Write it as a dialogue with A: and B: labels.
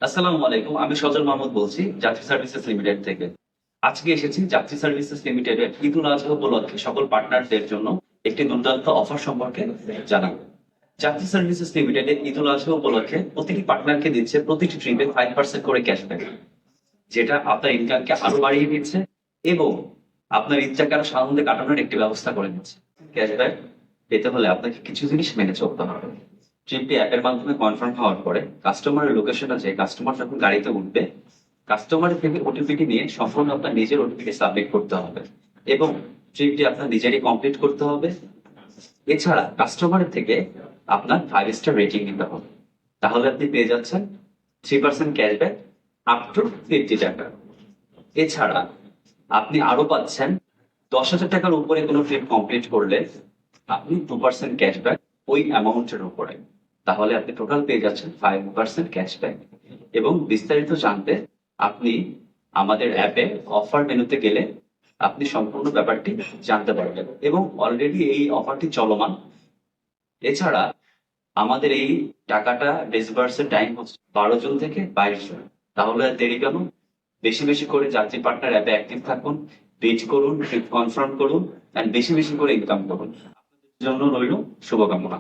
A: আসসালামু আলাইকুম, আমি সজল মাহমুদ বলছি যাত্রী সার্ভিসেস লিমিটেড থেকে। আজকে এসেছি যাত্রী সার্ভিসেস লিমিটেডের ঈদুল আজহা উপলক্ষে সকল পার্টনারদের জন্য একটি দুর্দান্ত অফার সম্পর্কে জানাবো। যাত্রী সার্ভিসেস লিমিটেডের ঈদুল আজহা উপলক্ষে প্রতিটি পার্টনারকে দিচ্ছে প্রতিটি ট্রিপে 5% করে ক্যাশব্যাক, যেটা আপনার ইনকামকে আরো বাড়িয়ে দিচ্ছে এবং আপনার ইচ্ছাকে আরো সানন্দে কাটানোর একটি ব্যবস্থা করে দিচ্ছে। ক্যাশব্যাক পেতে হলে আপনাকে কিছু জিনিস মেনে চলতে হবে। ট্রিপটি অ্যাপের মাধ্যমে কনফার্ম হওয়ার পরে কাস্টমারের লোকেশন আছে, কাস্টমার যখন গাড়িতে উঠবে কাস্টমারের থেকে ওটিপিটি নিয়ে সম্পূর্ণ আপনার নিজের ওটিপিটি সাবমিট করতে হবে এবং ট্রিপটি আপনার নিজেরই কমপ্লিট করতে হবে। এছাড়া কাস্টমারের থেকে আপনার 5 স্টার রেটিং নিতে হবে, তাহলে আপনি পেয়ে যাচ্ছেন 3% ক্যাশব্যাক আপ টু 50 টাকা। এছাড়া আপনি আরো পাচ্ছেন 10,000 টাকার উপরে কোনো ট্রিপ কমপ্লিট করলে আপনি 2% ক্যাশব্যাক ওই অ্যামাউন্টের উপরে, তাহলে আপনি টোটাল পেয়ে যাচ্ছেন 5% ক্যাশব্যাক। এবং বিস্তারিত জানতে আপনি আমাদের অ্যাপে অফার মেনুতে গেলে আপনি সম্পূর্ণ ব্যাপারটি জানতে পারবেন এবং অলরেডি এই অফারটি চলমান। এছাড়া আমাদের এই টাকাটা ডিসবার্সের টাইম হচ্ছে 12 জুন থেকে 22 জুন। তাহলে আর দেরি কেন? বেশি বেশি করে যাত্রী পার্টনার অ্যাপে অ্যাক্টিভ থাকুন, পেজ করুন, ট্রিপ কনফার্ম করুন, এন্ড বেশি বেশি করে ইনকাম করুন। আপনাদের জন্য রইল শুভকামনা।